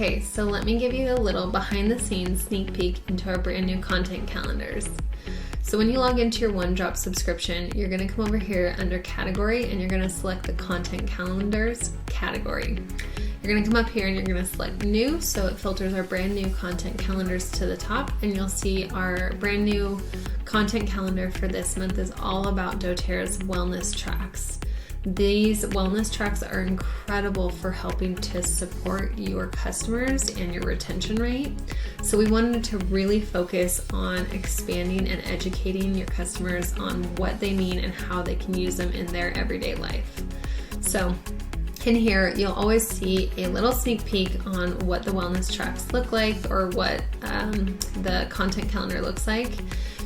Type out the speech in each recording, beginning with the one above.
Okay, so let me give you a little behind the scenes sneak peek into our brand new content calendars. So when you log into your OneDrop subscription, you're gonna come over here under category and you're gonna select the content calendars category. You're gonna come up here and you're gonna select new, so it filters our brand new content calendars to the top, and you'll see our brand new content calendar for this month is all about doTERRA's wellness tracks. These wellness tracks are incredible for helping to support your customers and your retention rate. So we wanted to really focus on expanding and educating your customers on what they mean and how they can use them in their everyday life. So in here, you'll always see a little sneak peek on what the wellness tracks look like or what the content calendar looks like.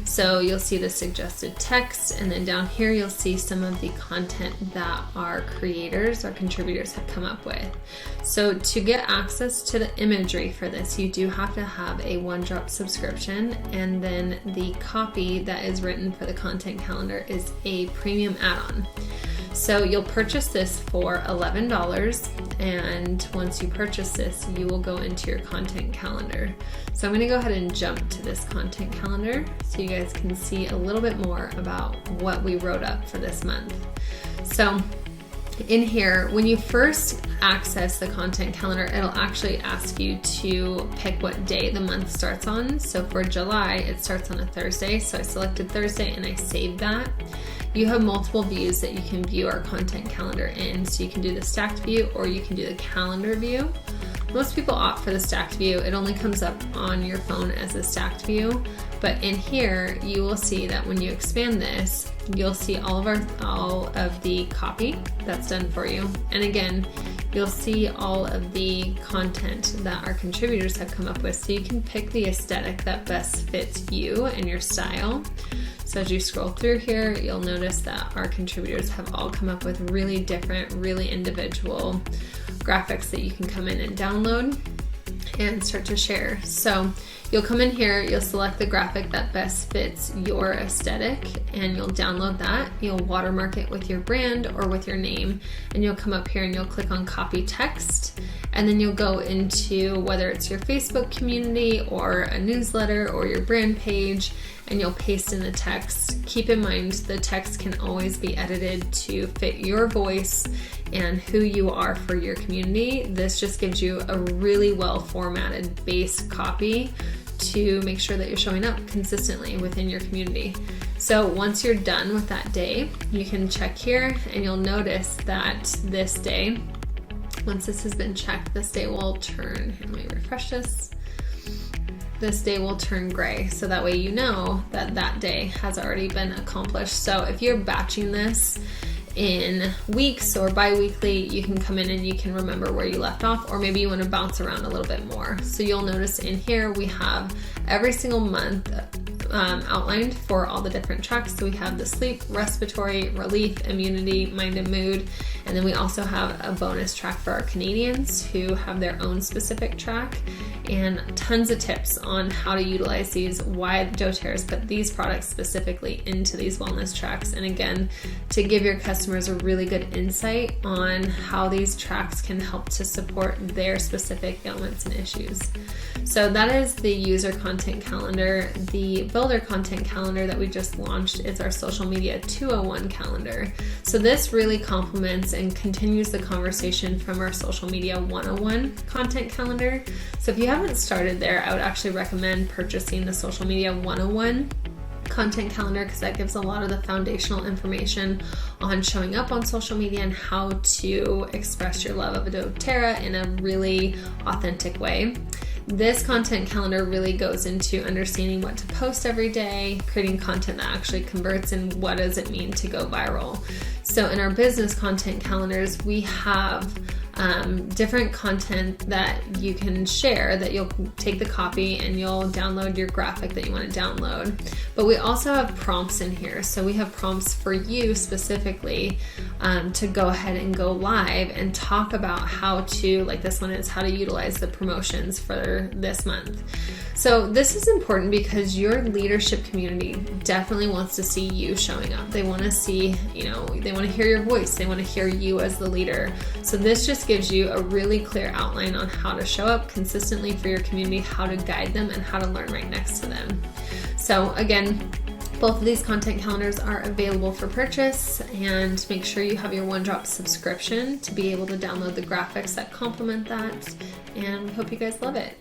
So you'll see the suggested text, and then down here you'll see some of the content that our creators, our contributors have come up with. So to get access to the imagery for this, you do have to have a OneDrop subscription, and then the copy that is written for the content calendar is a premium add-on. So you'll purchase this for $11, and once you purchase this, you will go into your content calendar. So I'm gonna go ahead and jump to this content calendar so you guys can see a little bit more about what we wrote up for this month. So in here, when you first access the content calendar, it'll actually ask you to pick what day the month starts on. So for July, it starts on a Thursday. So I selected Thursday and I saved that. You have multiple views that you can view our content calendar in. So you can do the stacked view or you can do the calendar view. Most people opt for the stacked view. It only comes up on your phone as a stacked view. But in here, you will see that when you expand this, you'll see all of the copy that's done for you. And again, you'll see all of the content that our contributors have come up with. So you can pick the aesthetic that best fits you and your style. So as you scroll through here, you'll notice that our contributors have all come up with really different, really individual graphics that you can come in and download and start to share. So you'll come in here, you'll select the graphic that best fits your aesthetic, and you'll download that. You'll watermark it with your brand or with your name, and you'll come up here and you'll click on copy text, and then you'll go into whether it's your Facebook community or a newsletter or your brand page, and you'll paste in the text. Keep in mind the text can always be edited to fit your voice and who you are for your community. This just gives you a really well formatted base copy to make sure that you're showing up consistently within your community. So once you're done with that day, you can check here and you'll notice that this day, once this has been checked, this day will turn, here, let me refresh this. This day will turn gray, so that way you know that that day has already been accomplished. So if you're batching this in weeks or bi-weekly, you can come in and you can remember where you left off, or maybe you want to bounce around a little bit more. So you'll notice in here we have every single month outlined for all the different tracks. So we have the sleep, respiratory, relief, immunity, mind and mood, and then we also have a bonus track for our Canadians who have their own specific track, and tons of tips on how to utilize these, why doTERRA's put these products specifically into these wellness tracks, and again, to give your customers a really good insight on how these tracks can help to support their specific ailments and issues. So that is the user content calendar. The builder content calendar that we just launched is our social media 201 calendar. So this really complements and continues the conversation from our social media 101 content calendar. So if you haven't started there, I would actually recommend purchasing the social media 101 content calendar, because that gives a lot of the foundational information on showing up on social media and how to express your love of doTERRA in a really authentic way. This content calendar really goes into understanding what to post every day, creating content that actually converts, and what does it mean to go viral. So in our business content calendars, we have different content that you can share, that you'll take the copy and you'll download your graphic that you want to download. But we also have prompts in here. So we have prompts for you specifically to go ahead and go live and talk about how to, like this one is how to utilize the promotions for this month. So this is important because your leadership community definitely wants to see you showing up. They want to see, they want to hear your voice. They want to hear you as the leader. So this just gives you a really clear outline on how to show up consistently for your community, how to guide them, and how to learn right next to them. So again, both of these content calendars are available for purchase, and make sure you have your OneDrop subscription to be able to download the graphics that complement that. And we hope you guys love it.